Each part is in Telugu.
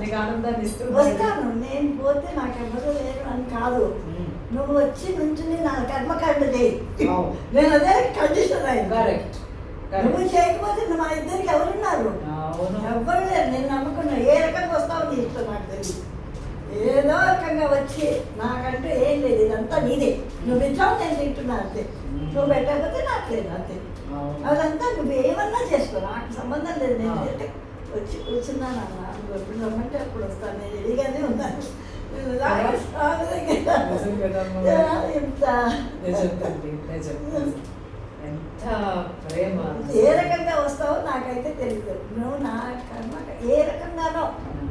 నీకు ఆనందాన్ని ఇస్తుంది. వస్తాను, నేను పోతే నాకు ఎవరు లేరు అని కాదు. నువ్వు వచ్చి నుంచుని నా కర్మకాండ చేయి, నేను అదే కండిషన్ అయింది. కరెక్ట్. నువ్వు చేయకపోతే మా ఇద్దరికి ఎవరున్నారు? ఎవ్వరు లేరు. నేను నమ్ముకున్నా. ఏ రకంగా వస్తావు నీ ఇష్టం, నాకు తెలియదు. ఏదో రకంగా వచ్చి నాకంటూ ఏం లేదు, ఇదంతా నీదే. నువ్వు ఇచ్చావు, నేను తింటున్నా అంతే. నువ్వు పెట్టకపోతే నాకు లేదు అంతే. అదంతా నువ్వు ఏమన్నా చేసుకో, నాకు సంబంధం లేదు. నేను వచ్చి కూర్చున్నాను అన్న, నువ్వు ఎప్పుడు రమ్మంటే అప్పుడు వస్తాను. నేను రెడీగానే ఉన్నాను. ఎంత ప్రేమ! ఏ రకంగా వస్తావో నాకైతే తెలియదు. నువ్వు నా కర్మ ఏ రకంగానో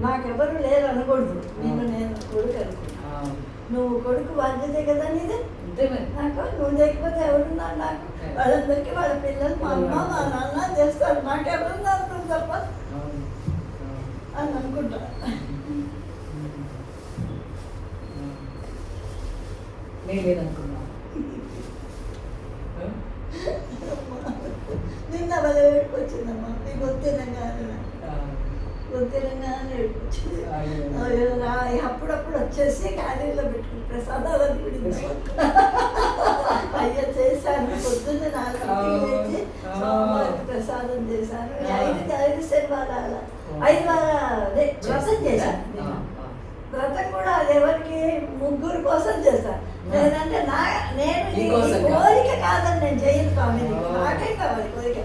నాకెవరు లేరు అనకూడదు. నేను కొడుకు అనుకున్నా. నువ్వు కొడుకు బాధ్యతే కదా నీదే. నాకు నువ్వు లేకపోతే ఎవరున్నారు? నాకు వాళ్ళందరికీ వాళ్ళ పిల్లలు, మా అమ్మ మా నాన్న చేస్తారు. నాకెవరున్నారు నువ్వు తప్ప అని అనుకుంటా. నేనేదనుకున్నా నిన్న వాళ్ళ ఏడుకొచ్చిందమ్మా. నీకు తెలంగాణ ఏడుకొచ్చింది. అప్పుడప్పుడు వచ్చేసి క్యారీలో పెట్టుకుని ప్రసాదాలను పిడింది. అయ్యో చేశాను, పొద్దున్న 4 లేచి సోమవారికి ప్రసాదం చేశాను. 5 శనివారాల 5 వారాలు వ్రతం చేశాను. వ్రతం కూడా అది ఎవరికి 3 కోసం చేస్తాను. లేదంటే నేను ఈ కోరిక కాదని నేను చేయను స్వామి, నాకే కావాలి కోరిక.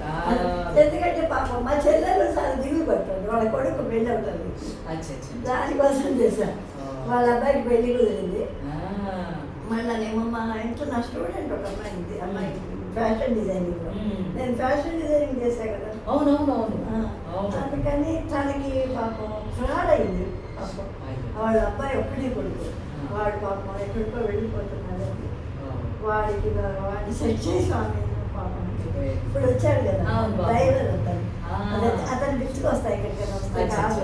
ఎందుకంటే పాపం మా చెల్లెలు చాలా దిగులు పడుతుంది, వాళ్ళ కొడుకు పెళ్ళి అవుతుంది. దానికోసం చేశాను. వాళ్ళ అబ్బాయికి పెళ్లి కుదిరింది. మళ్ళీనేమో మా ఇంట్లో నా స్టూడెంట్ ఒక అమ్మాయి ఉంది. అమ్మాయి ఫ్యాషన్ డిజైనింగ్ లో, నేను ఫ్యాషన్ డిజైనింగ్ చేశాను కదా. అందుకని తనకి పాపం ఫ్రాడ్ అయింది. పాపం వాళ్ళ అబ్బాయి ఒక్కడే కొడుకు. వాడు పాపం ఎక్కడికో వెళ్ళిపోతున్నాడు. వాడిని సెట్ చేసి స్వామి పాపం ఇప్పుడు వచ్చాడు కదా డ్రైవర్ అతను. అతను పిలుచుకొస్తాయి ఎక్కడికైనా వస్తాయి కాదు,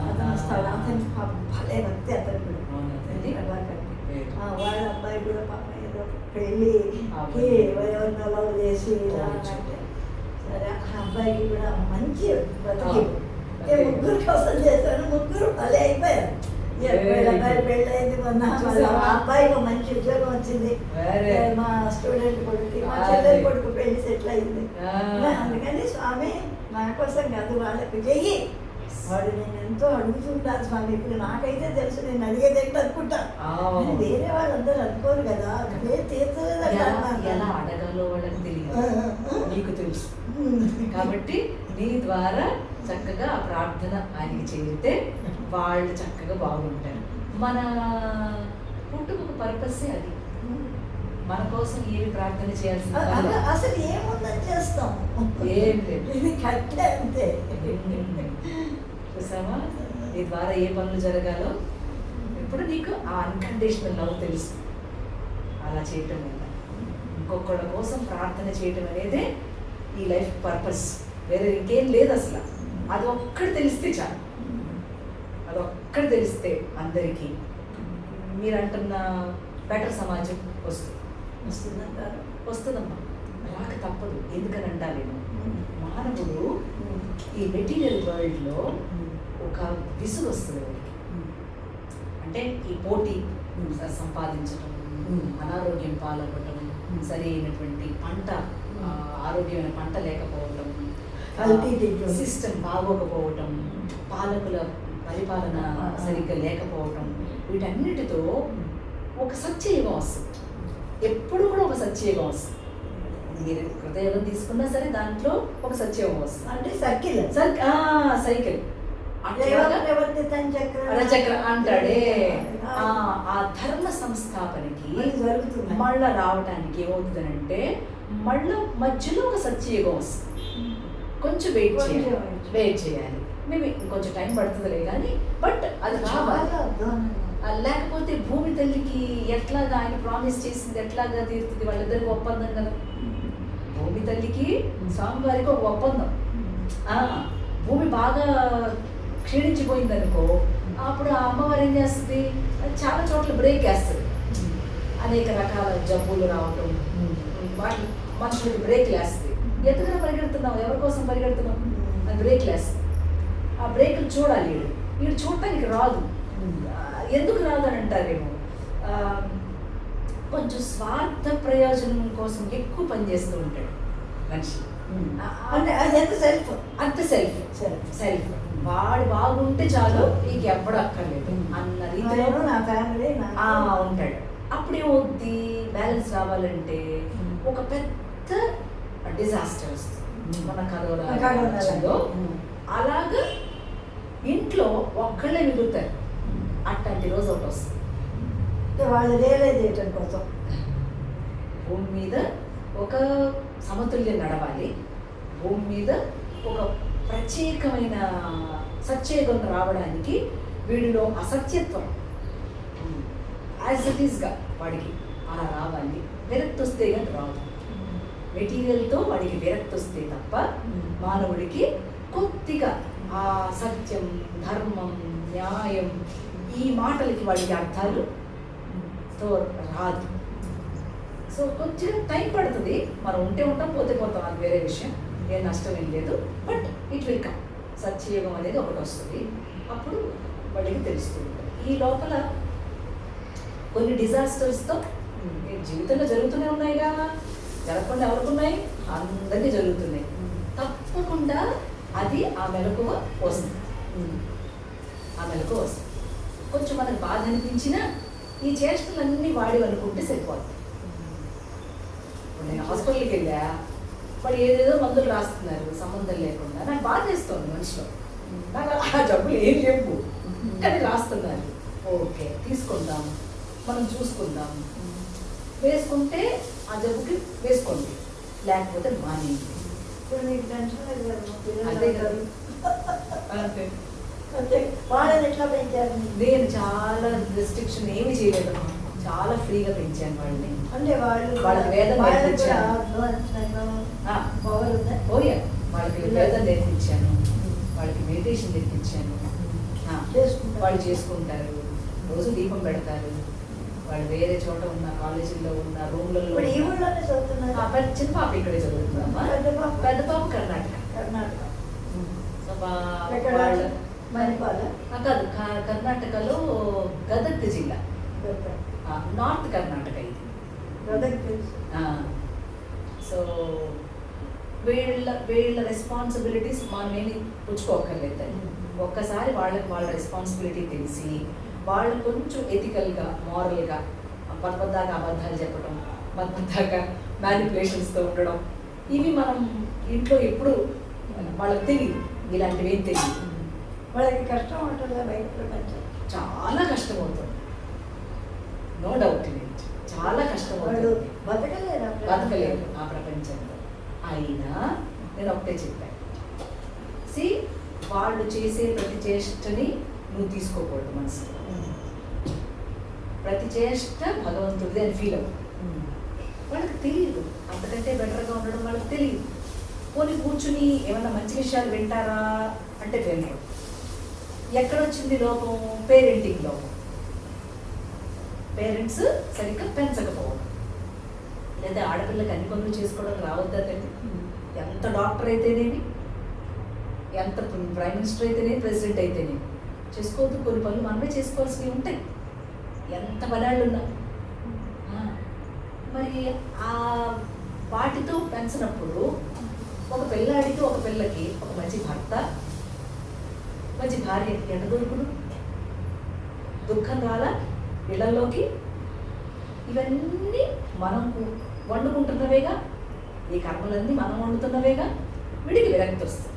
అతను వస్తాడు. అతనికి పాపం భలే భక్తి అతను కూడా. వాళ్ళ అబ్బాయి కూడా పాపం ఏదో పెళ్ళికి ఎవరినో లవ్ చేసి ఇలా అంటే సరే ఆ అబ్బాయికి కూడా మంచి బతికి 3 కోసం చేశాను. 3 భలే అయిపోయారు. అబ్బాయి పెళ్ళయింది మొన్న. ఆ అబ్బాయికి మంచి ఉద్యోగం వచ్చింది. మా స్టూడెంట్ కొడుకు, మా చెల్లెలి కొడుకు పెళ్లి సెటిల్ అయింది. అందుకని స్వామి నా కోసం కాదు, వాళ్ళకి చెయ్యి. వాడు నేను ఎంతో అడుగుతుంటాను స్వామి. ఇప్పుడు నాకైతే తెలుసు, నేను అడిగేది ఏంటి అనుకుంటా. వేరే వాళ్ళందరూ అనుకోరు కదా, తీర్చలేదు. ఎలా అడగాలో వాళ్ళకి తెలియదు, నీకు తెలుసు. కాబట్టి నీ ద్వారా చక్కగా ఆ ప్రార్థన ఆయనకి చేరితే వాళ్ళు చక్కగా బాగుంటారు. మన పుట్టుక పర్పస్సే అది. మన కోసం ఏమి ప్రార్థన చేయాల్సింది అసలు ఏముందని చేస్తాం, ఏం లేదు. ఇది కట్టే అంతే. చూసావా, నీ ద్వారా ఏ పనులు జరగాలో ఇప్పుడు నీకు ఆ అన్కండిషనల్ లవ్ తెలుసు. అలా చేయటం వల్ల ఇంకొకళ్ళ కోసం ప్రార్థన చేయటం అనేది ఈ లైఫ్ పర్పస్. వేరే ఇంకేం లేదు అసలు. అది ఒక్కటి తెలిస్తే చాలు. అది ఒక్కటి తెలిస్తే అందరికీ మీరు అంటున్న బెటర్ సమాజం వస్తుందమ్మా. రాక తప్పదు. ఎందుకని అంటాను, మానవుడు ఈ మెటీరియల్ వరల్డ్లో ఒక విసుగు వస్తుంది వాడికి. అంటే ఈ పోటీ సంపాదించడం, అనారోగ్యం పాలవ్వటం, సరైనటువంటి పంట, ఆరోగ్యమైన పంట లేకపోవటం, సిస్టమ్ బాగోకపోవటం, పాలకుల పరిపాలన సరిగ్గా లేకపోవటం, వీటన్నిటితో ఒక సత్యయుగం వస్తుంది. ఎప్పుడు కూడా ఒక సత్యయుగం వస్తుంది. మీరు హృదయం తీసుకున్నా సరే దాంట్లో ఒక సత్యయుగం వస్తుంది. అంటే సైకిల్ సైకిల్ చక్ర అంటాడే. ఆ ధర్మ సంస్థాపనకి మళ్ళా రావటానికి ఏమవుతుందంటే మళ్ళీ మధ్యలో ఒక సత్యయుగం వస్తుంది. కొంచెం వెయిట్ చేయాలి. మేబీ ఇంకొంచెం టైం పడుతుందిలే కానీ, బట్ అది లేకపోతే భూమి తల్లికి ఎట్లాగా ఆయన ప్రామిస్ చేసింది ఎట్లాగా తీరుతుంది? వాళ్ళిద్దరికి ఒప్పందం కదా. భూమి తల్లికి స్వామివారికి ఒక ఒప్పందం. భూమి బాగా క్షీణించిపోయిందనుకో, అప్పుడు ఆ అమ్మవారు ఏం చేస్తుంది, చాలా చోట్ల బ్రేక్ వేస్తుంది. అనేక రకాల జబ్బులు రావటం, వాటి మనుషులకి బ్రేక్ వేస్తుంది. ఎందుకని పరిగెడుతున్నావు, ఎవరి కోసం పరిగెడుతున్నావు అని బ్రేక్ వేస్తుంది. ఆ బ్రేకులు చూడాలి. వీడు చూడటానికి రాదు. ఎందుకు రాదు అని అంటారేమో, కొంచెం స్వార్థ ప్రయోజనం కోసం ఎక్కువ పనిచేస్తూ ఉంటాడు మనిషి. అంటే అది ఎంత సెల్ఫ్, అంత సెల్ఫ్ సెల్ఫ్ వాడు బాగుంటే చాలు, నీకు ఎవ్వడు అక్కర్లేదు అన్న రీతిలో నా ఫ్యామిలీ ఉంటాడు. అప్పుడు ఏమవుద్ది, బ్యాలెన్స్ రావాలంటే ఒక పెద్ద డిజాస్టర్ వస్తుంది. మన కరోనా అలాగా ఇంట్లో ఒక్కళ్ళే మిగులుతారు. అట్లాంటి రోజు ఒకటి వస్తుంది. వాళ్ళు రియలైజ్ చేయటం కోసం భూమి మీద ఒక సమతుల్యం నడవాలి. భూమి మీద ఒక ప్రత్యేకమైన సత్యయుగం రావడానికి వీడిలో అసత్యత్వం యాజ్ ఇట్ ఈస్గా వాడికి అలా రావాలి. విరక్తి వస్తే కానీ రాదు. మెటీరియల్తో వాడికి విరక్తి వస్తే తప్ప మానవుడికి కొద్దిగా ఆ సత్యం, ధర్మం, న్యాయం ఈ మాటలకి వాడికి అర్థాలు తో రాదు. సో కొంచెం టైం పడుతుంది. మనం ఉంటే ఉంటాం, పోతే పోతాం, అది వేరే విషయం. ఏం నష్టం ఏం లేదు. But it will come. సత్యయుగం అనేది ఒకటి వస్తుంది. అప్పుడు వాడికి తెలుస్తుంది. ఈ లోపల కొన్ని డిజాస్టర్స్తో జీవితంలో జరుగుతూనే ఉన్నాయిగా, జరగకుండా ఎవరుకున్నాయి, అందరికీ జరుగుతున్నాయి. తప్పకుండా అది ఆ మెలకువ వస్తుంది. ఆ మెలకువ వస్తుంది. కొంచెం మనకు బాధ అనిపించినా ఈ చేష్టలన్నీ వాడి అనుకుంటే సరిపోతుంది. నేను హాస్పిటల్కి వెళ్ళా, వాడు ఏదేదో మందులు రాస్తున్నారు సంబంధం లేకుండా. నాకు బాధ వేస్తుంది మనిషిలో. నాకు ఆ జబ్బులు ఏం లేవు కానీ రాస్తున్నారు. ఓకే తీసుకుందాం, మనం చూసుకుందాం. వేసుకుంటే ఆ జబ్బుకి వేసుకోండి, లేకపోతే మానేయండి. ఇప్పుడు మీకు టెన్షన్ లేదు కదా, అదే కదా. అంతే. అంటే వాళ్ళని ఎట్లా పెంచారు? నేను చాలా రెస్ట్రిక్షన్ ఏమి చేయలేదు, చాలా ఫ్రీగా పెంచాను వాళ్ళని. అంటే వాళ్ళకి వేదం నేర్పించాను. ఓయా, వాళ్ళకి వేదం నేర్పించాను, వాళ్ళకి మెడిటేషన్ నేర్పించాను. వాళ్ళు చేసుకుంటారు, రోజు దీపం పెడతారు. వాళ్ళు వేరే చోట ఉన్న కాలేజీల్లో ఉన్న రూమ్లలో. చిన్న పాప ఇక్కడే చదువుతుందమ్మా, పెద్ద పాప కర్ణాటక. కాదు, కర్ణాటకలో గదగ్ జిల్లా, నార్త్ కర్ణాటక ఇది. సో వీళ్ళ రెస్పాన్సిబిలిటీస్ మనమేమి పుచ్చుకోక్కర్లేదండి. ఒక్కసారి వాళ్ళ రెస్పాన్సిబిలిటీ తెలిసి వాళ్ళు కొంచెం ఎథికల్గా, మారల్గా, పద్దాకా అబద్ధాలు చెప్పడం, పద్దాకా మ్యానిపులేషన్స్తో ఉండడం, ఇవి మనం ఇంట్లో ఎప్పుడు వాళ్ళకి తెలియదు. ఇలాంటివి ఏం తెలియదు. వాళ్ళకి కష్టం ఉంటుందా బయట ప్రపంచం? చాలా కష్టం అవుతుంది, నో డౌట్ ఇన్ ఇట్. చాలా కష్టం అవుతుంది. బతకలేరు ఆ ప్రపంచంలో. అయినా నేను ఒకటే చెప్పాను, వాళ్ళు చేసే ప్రతి చేష్టని నువ్వు తీసుకోకూడదు మనసులో. ప్రతి చేష్ట భగవంతుడిది అని ఫీల్ అవ్వదు. వాళ్ళకి తెలియదు, అంతకంటే బెటర్గా ఉండడం వాళ్ళకి తెలియదు. పోనీ కూర్చుని ఏమన్నా మంచి విషయాలు వింటారా అంటే వినరు. ఎక్కడొచ్చింది లోపం? పేరెంటింగ్ లోపం. పేరెంట్స్ సరిగ్గా పెంచకపోవడం. లేదా ఆడపిల్లకి అన్ని పనులు చేసుకోవడం రావద్దండి. ఎంత డాక్టర్ అయితేనేమి, ఎంత ప్రైమ్ మినిస్టర్ అయితేనేమి, ప్రెసిడెంట్ అయితేనేమి చేసుకోవద్దు. కొన్ని పనులు మనమే చేసుకోవాల్సినవి ఉంటాయి, ఎంత పనాళ్ళు ఉన్నా. మరి ఆ వాటితో పెంచినప్పుడు ఒక పిల్లాడికి, ఒక పిల్లకి ఒక మంచి భర్త, మంచి భార్య ఎండ దొరుకును, దుఃఖం రాలా ఇళ్లలోకి. ఇవన్నీ మనం వండుకుంటున్నవేగా, ఈ కర్మలన్నీ మనం వండుతున్నవేగా. వీడికి విరక్తి వస్తుంది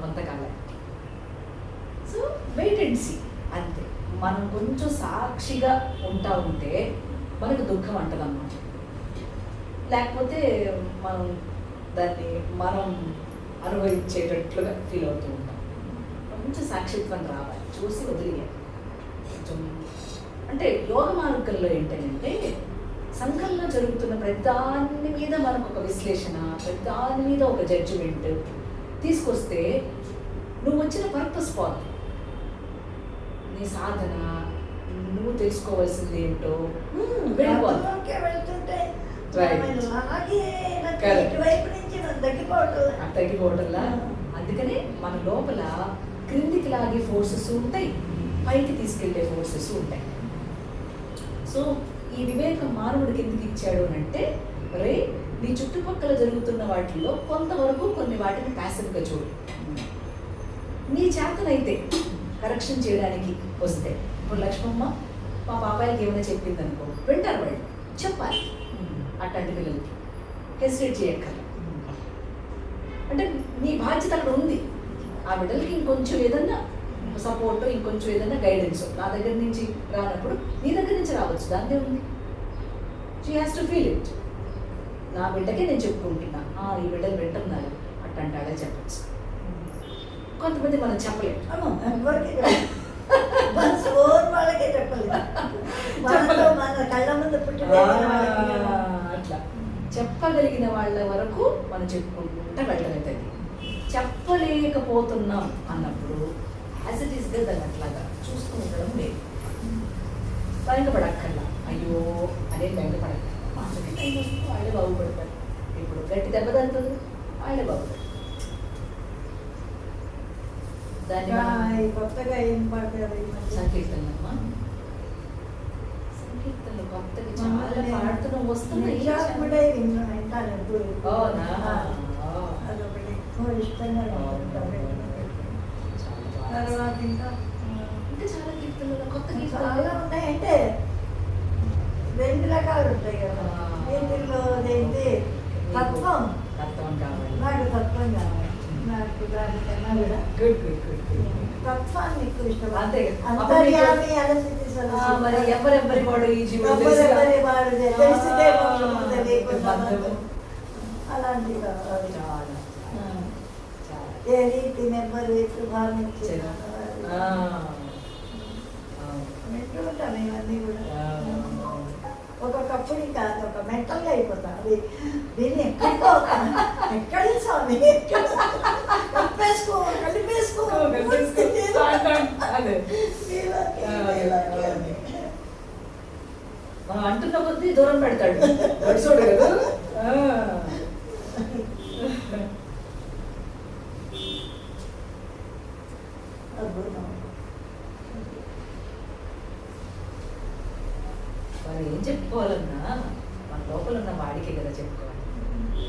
కొంతకాలం. సో వెయిట్ అండ్ సీ, అంతే. మనం కొంచెం సాక్షిగా ఉంటా ఉంటే మనకు దుఃఖం అంటదన్నమాట. లేకపోతే మనం దాన్ని మనం అనుభవించేటట్లుగా ఫీల్ అవుతూ ఉంటాం. కొంచెం సాక్షిత్వం రావాలి, చూసి వదిలేయాలి. కొంచెం అంటే యోగ మార్గంలో ఏంటంటే సంఘంలో జరుగుతున్న ప్రతిదాని మీద మనకు ఒక విశ్లేషణ, ప్రతిదాని మీద ఒక జడ్జిమెంట్ తీసుకొస్తే నువ్వు వచ్చిన పర్పస్ పోదు. నీ సాధన, నువ్వు తెలుసుకోవాల్సింది ఏంటో తగ్గిపోవటంలా. అందుకని మన లోపల క్రిందికి లాగే ఫోర్సెస్ ఉంటాయి, పైకి తీసుకెళ్లే ఫోర్సెస్ ఉంటాయి. సో ఈ వివేకం మానవుడికి ఎందుకు ఇచ్చాడు అంటే, రే నీ చుట్టుపక్కల జరుగుతున్న వాటిల్లో కొంతవరకు కొన్ని వాటిని ప్యాసివ్గా చూడు. నీ చేతనైతే కరెక్షన్ చేయడానికి వస్తే, ఇప్పుడు లక్ష్మమ్మ మా పాపాయికి ఏమైనా చెప్పింది అనుకో, వింటారు వాళ్ళు, చెప్పాలి. అట్లాంటి పిల్లలకి హెసిటేట్ చేయక్కర్లేదు. అంటే నీ బాధ్యత అక్కడ ఉంది. ఆ బిడ్డలకి ఇంకొంచెం ఏదన్నా సపోర్ట్, ఇంకొంచెం ఏదన్నా గైడెన్స్ నా దగ్గర నుంచి రానప్పుడు నీ దగ్గర నుంచి రావచ్చు, దాందే ఉంది. She has to feel it. నా బిడ్డకే నేను చెప్పుకుంటున్నా, ఈ బిడ్డలు వింటున్నారు అట్టంటాడే చెప్పచ్చు. కొంతమంది మనం చెప్పలేము. ఎవరికి వాళ్ళకే చెప్పలేదు. మన కళ్ళ ముందు పుట్టిన అట్లా చెప్పగలిగిన వాళ్ళ వరకు మనం చెప్పుకుంటూ వెళ్ళటమే. చెప్పలేకపోతున్నాం అన్నప్పుడు యాజ్ ఇట్ ఈస్గా దాన్ని అట్లాగా చూస్తూ ఉండడం లేదు. బయటపడక్కర్లా, అయ్యో అదే బయటపడక్కర్లా. మాటకి టైం వస్తుంది, వాళ్ళే బాగుపడతారు. ఇప్పుడు గట్టి దెబ్బ తగ్గుతుంది, వాళ్ళే బాగుపడతారు. దాన్ని కొత్తగా ఏం పాడారు? సంకీర్తనమ్మా, సంకీర్తనలు కొత్తగా చాలా పాడుతున్నాం, వస్తున్నాయి. అదొకటి ఎక్కువ ఇష్టంగా తర్వాత ఇంకా చాలా కీర్తనలు, కొత్త చాలా కీర్తనలు ఉన్నాయంటే 2 రకాలు ఉంటాయి కదా. వీటిల్లో ఏంటి తత్వం. తత్వం కావాలి, నాకు తత్వం కావాలి. నాకు దానికన్నా కూడా గుడ్ గుడ్ గుడ్ గుడ్. తత్వాన్ని ఎక్కువ ఇష్టం. అంతే. అంతర్యామి అలసితి మరి ఎవరెవరి వాడు ఈ జీవుడు ఎవరెవరి వాడు తెలిసితే తెలియకుండా అలాంటి చాలా ఏ రీతి నెంబర్ ఎప్పుడు భావించారు వింటూ ఉంటాను ఇవన్నీ కూడా. ఒక్కొక్కప్పుడు ఇంకా ఒక మెంటల్గా అయిపోతా. అది దీన్ని ఎక్కడికో ఎక్కడ స్వామి కలిపేసుకో అంటున్న కొద్దీ దూరం పెడతాడు చూడు కదా. మనం ఏం చెప్పుకోవాలన్నా మన లోపల ఉన్న వాడికే కదా చెప్పుకోవాలి.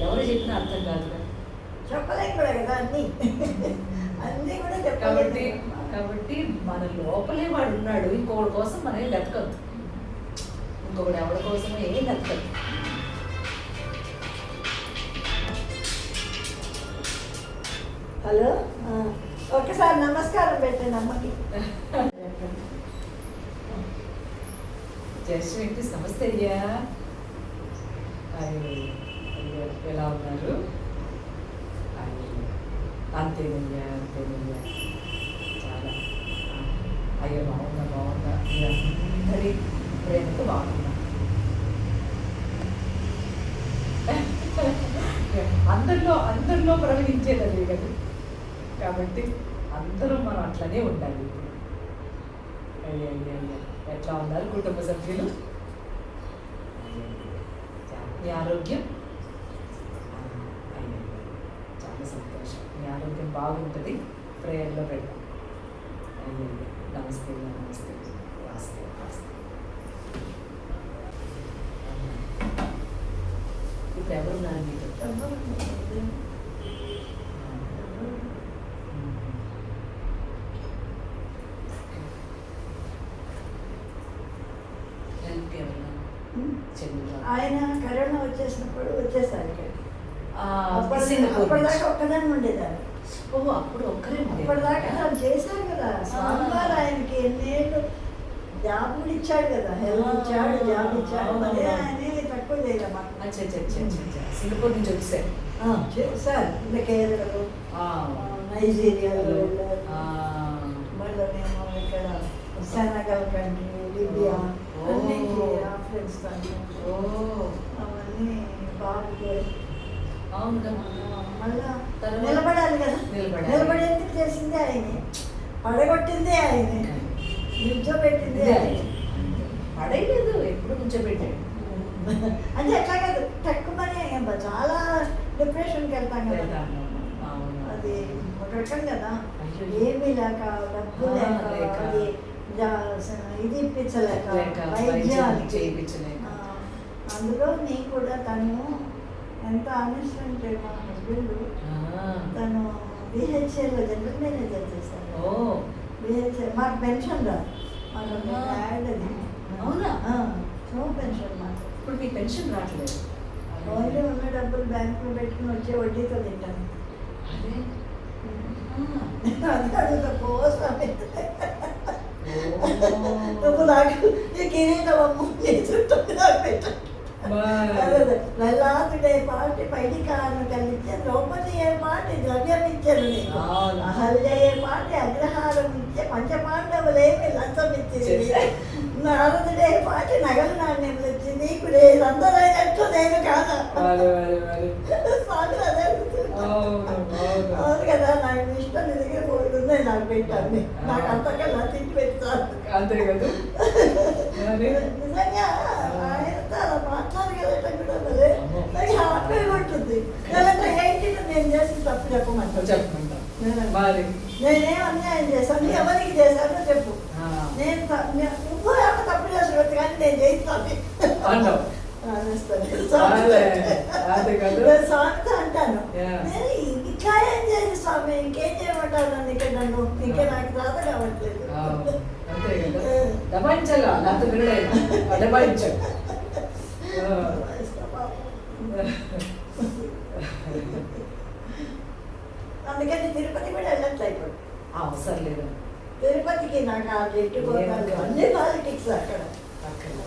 ఎవరు చెప్పినా అర్థం కాదు కదా, చెప్పలేం కూడా కదా అన్నీ అన్నీ కూడా కాబట్టి చెప్పాలి. కాబట్టి మన లోపలే వాడు ఉన్నాడు. ఇంకొకటి కోసం మనం ఏం వెతకద్దు, ఇంకొకటి ఎవరి కోసమో ఏం వెతకద్దు. హలో, ఒక్కసారి నమస్కారం పెట్టండి అమ్మకి. జస్ట్ వెంకటేష్ నమస్తే అయ్యా. అయ్యో ఎలా ఉన్నారు? అంతేనయ్యా అంతేనయ్యా, చాలా అయ్యో బాగుందా అందరి ప్రేమతో బాగుందా. అందరిలో ప్రవహించేది అదే కదా. కాబట్టి అందరూ మనం అట్లనే ఉండాలి. అయ్యా ఎట్లా ఉన్నారు కుటుంబ సభ్యులు? మీ ఆరోగ్యం? చాలా సంతోషం. మీ ఆరోగ్యం బాగుంటుంది. ప్రేయర్లో పెడతాం. అయ్యో నమస్తే నమస్తే నమస్తే నమస్తే. ఇప్పుడు ఎవరున్నారు మీకు? ఆయన కరోనా వచ్చేసినప్పుడు వచ్చేసారు ఇక్కడికి. సింగపూర్ అప్పటిదాకా ఒక్కదాన్ని ఉండేదాన్ని. ఓహో, అప్పుడు ఒక్కరే అప్పటిదాకా తను చేశారు కదా స్వామివారు. ఆయనకి ఎన్నేళ్ళు జాబ్ కూడా ఇచ్చాడు కదా, హెల్త్ ఇచ్చాడు, జాబ్ ఇచ్చాడు. అదే ఆయనే తక్కువ చేయలేమా. సింగపూర్ నుంచి వచ్చారు సార్. ఇంకా కేరళలో, నైజీరియాలో వెళ్ళారు. మళ్ళీ మేము ఇక్కడ సెనగల్ కంట్రీ, లిబియా అన్నీ ఆఫ్ఘనిస్తాన్ అవన్నీ బాగా. మళ్ళా నిలబడాలి కదా, నిలబడేందుకు చేసింది ఆయనే, పడగొట్టింది ఆయనే, నిల్చోబెట్టింది ఆయనే. పడేయలేదు, ఎప్పుడు కూర్చోబెట్టాడు. అంటే ఎట్లా కాదు, తక్కువనే చాలా డిప్రెషన్కి వెళ్తాం కదా. అది ఒక రకం కదా, అయ్యో. ఏమీ లేక డబ్బు లేక లేక. అది ఇది ఇప్పించలేక వైద్యం వైద్యానికి చేయించలేక. అందులో నేను కూడా తను ఎంత ఆనెస్ట్ అంటే మా హస్బెండ్ తను బిహెచ్ఎల్లో జనరల్ మేనేజర్ చేశారు. బిహెచ్ఎల్ మాకు పెన్షన్ రాదు, మాకు యాడ్ అది. అవునా? నో పెన్షన్ మాకు. ఇప్పుడు మీ పెన్షన్ రావట్లేదు? ఓన్లీ ఉన్న డబ్బులు బ్యాంకులో పెట్టుకుని వచ్చే వడ్డీతో తింటాను. అదే అది అడుగుతా పోస్ట్ నువ్వు నాకు నీకేదమ్మా నాకు పెట్టాను. లలాతుడే పాటి పైడి కాను కలిచ్చే ద్రౌపది ఏ పాటి ద్రవ్యం ఇచ్చారు నీకు, అహల్య ఏ పాటి అగ్రహారం ఇచ్చే పంచపాండవులేమి లంచం ఇచ్చింది, నారదుడే పాటి నగలు నాణ్యములు ఇచ్చి నీకు అందరైనట్లు నేను కాదా. స్వామి అదే అవును కదా, నాకు ఇష్టం నీ దగ్గర పోతుంది నాకు పెట్టాను, నాకు అంతకన్నా తిండి పెడతాను. అంతే కదా. నిజంగా ఆయనతో అలా మాట్లాడగలటం కూడా మరి నాకు హ్యాపీగా ఉంటుంది. నేను చేసిన తప్పు చెప్పమంటాను. నేనేం అన్యాయం చేశాను, ఎవరికి చేశానో చెప్పు. నేను నువ్వు ఏమో తప్పు చేసినట్టు కానీ నేను చేస్తాను స్వామితో అంటాను. ఇట్లా ఏం చేసి స్వామి ఇంకేం చేయమంటావు నన్ను ఇక్కడ, నన్ను ఇంకే నాకు రాత కావట్లేదు. అందుకని తిరుపతి కూడా వెళ్ళట్లేదు. అవసరం లేదు తిరుపతికి నాకు ఆ జట్టు పోతాను, అన్ని పాలిటిక్స్ అక్కడ.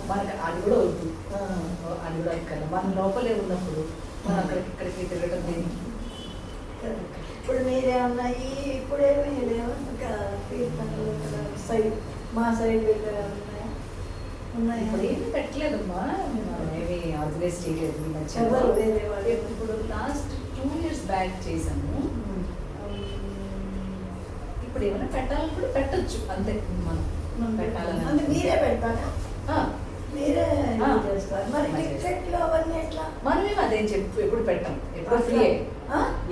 మనకి అది కూడా వద్దు, అది కూడా అక్కడ మన లోపలే ఉన్నప్పుడు మనం అక్కడికి ఇక్కడికి తిరగటం దేనికి. ఇప్పుడు మీరేమన్నా ఇప్పుడేమీ లేవు ఇంకా కీర్తనలు సైడ్ మా సైడ్ ఉన్నాయి. ఇప్పుడు ఏమి పెట్టలేదమ్మా, ఏమి ఆర్గనైజ్ చేయలేదు. ఇప్పుడు లాస్ట్ 2 years బ్యాక్ చేసాము. ఇప్పుడు ఏమైనా పెట్టాలనుకుంటే పెట్టచ్చు అంతే. మనం పెట్టాలని అంటే మీరే పెడతారా? మీరే చేస్తారు. మరి టికెట్లు అవన్నీ ఎట్లా? మనమేం అదేం చెప్పు ఎప్పుడు పెట్టాం, ఎప్పుడు ఫ్రీయే.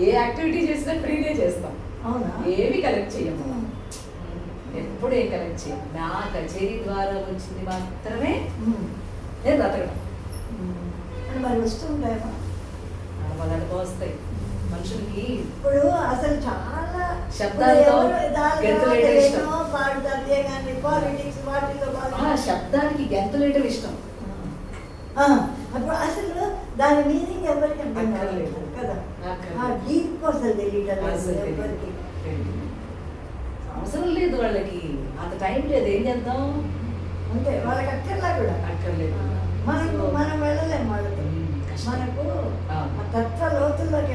ఏ యాక్టివిటీ చేసినా ఫ్రీనే చేస్తాం. అవునా? ఏవి కలెక్ట్ చేయము, ఎప్పుడు ఏం కలెక్ట్ చేయం. నా కచేరీ ద్వారా వచ్చింది మాత్రమే నేను బ్రతకడం. మరి వస్తుంటాయా? వాళ్ళకి వస్తాయి మనుషులకి. ఇప్పుడు అసలు చాలా శబ్దాలతో గెంతులేయడం ఇష్టం. శబ్దానికి గెంతులేయడం ఇష్టం. అప్పుడు అసలు దాని మీనింగ్ ఎవరికి అక్కర్లేదు కదా, డీప్ అసలు తెలియదు ఎవరికి. అవసరం లేదు వాళ్ళకి, అంత టైం లేదు. ఏం చేద్దాం అంతే, వాళ్ళకి అక్కర్లా కూడా అక్కర్లేదు. మనకు మనం వెళ్ళలేము వాళ్ళతో. మనకు తత్వ లోతుల్లోకి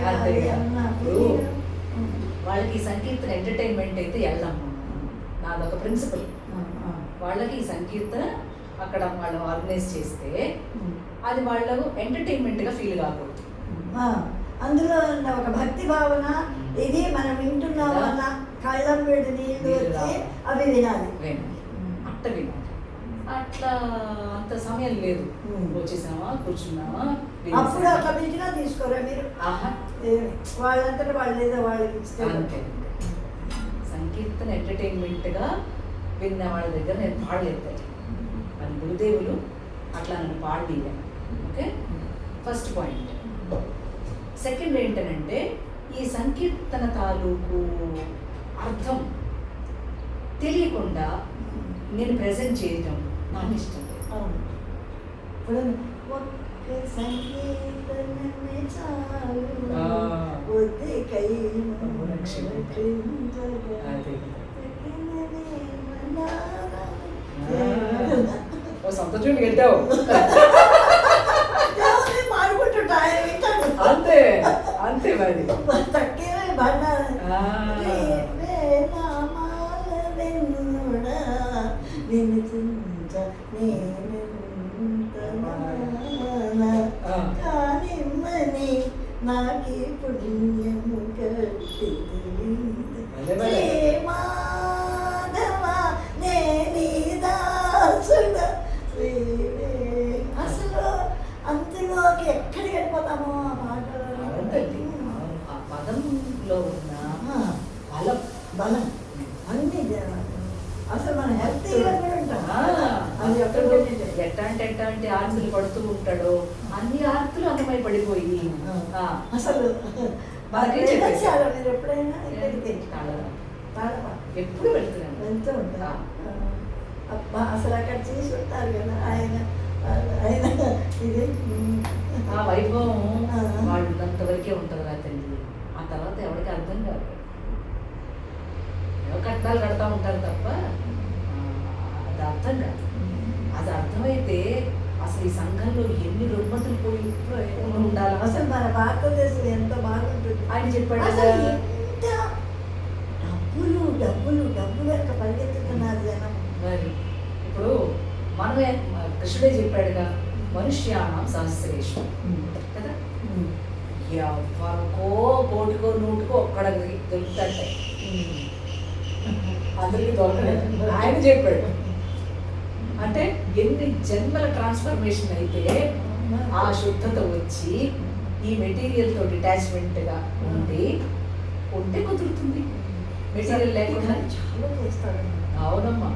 వాళ్ళకి సంకీర్తన ఎంటర్టైన్మెంట్ అయితే వెళ్ళాము. నాదొక ప్రిన్సిపల్. వాళ్ళకి ఈ సంకీర్తన అక్కడ వాళ్ళు ఆర్గనైజ్ చేస్తే అది వాళ్ళు ఎంటర్టైన్మెంట్గా ఫీల్ కాకూడదు. అందులో ఒక భక్తి భావన, ఇది మనం వింటున్నామన్న కళ్ళం వేడి నీళ్ళు వచ్చి అవి వినాలి. అట్ట వినాలి. అట్లా అంత సమయం లేదు. వచ్చేసామా కూర్చున్నామా. అప్పుడు అట్లా పిలిచినా తీసుకోరా మీరు? వాళ్ళంతా వాళ్ళు ఏదో వాళ్ళకి అంతే. సంకీర్తన ఎంటర్టైన్మెంట్గా విన్న వాళ్ళ దగ్గర నేను పాడలేదు. అది గురుదేవులు అట్లా నన్ను పాడలేను. Okay, first point. సెకండ్ ఏంటనంటే ఈ సంకీర్తన తాలూకు అర్థం తెలియకుండా నేను ప్రజెంట్ చేయటం నాకు ఇష్టం లేదు. సంతోషం గెట్టావు అంతే అంతే. మరి కానిమ్మని నాకి పుణ్యము కట్టి అసలు అంతలోకి ఎక్కడికి వెళ్ళిపోతామో ఆ పాటలో. ఆ పదంలో ఉన్న అది భక్తుడు ఒక్కటే. ఎట్టాంటి ఆర్తులు పడుతూ ఉంటాడో అన్ని ఆర్తులు అన్నమై పడిపోయి అసలు బాగా వచ్చారా మీరు ఎప్పుడైనా ఇక్కడికి తాళపా ఎప్పుడు వెళ్తున్నాను వెళ్తూ ఉంటా అబ్బా అసలు అక్కడ చూసి ఉంటారు కదా ఆయన ఇది ఆ వైభవం వాళ్ళు అంతవరకే ఉంటుంది రా తల్లి. ఆ తర్వాత ఎవరికి అర్థం కాదు. ఏవో కట్నాలు కడతా ఉంటారు తప్ప అది అర్థం కాదు. అది అర్థమైతే అసలు ఈ సంఘంలో ఎన్ని రుగ్మతులు పోయి ఉండాలి. అసలు మన భారతదేశం ఎంత బాగుంటుంది. ఆయన చెప్పాడు అసలు కదా, ఎంత డబ్బులు డబ్బులు డబ్బు వెనక పరిగెత్తుతున్నారు జనం. మరి ఇప్పుడు మనమే కృష్ణుడే చెప్పాడుగా, మనుష్యానం సహస్రేషు కదా. ఎవరికో కోటికో నూటికో ఒక్కడ దొరుకుతాయి, అందరికీ దొరకలేదు. ఆయన చెప్పాడు. అంటే ఎన్ని జన్మల ట్రాన్స్ఫర్మేషన్ అయితే ఆ శుద్ధత వచ్చి ఈ మెటీరియల్ తో డిటాచ్మెంట్గా ఉంటే కుదురుతుంది. మెటీరియల్ లేకుండా చాలా చేస్తారు. అవునమ్మా.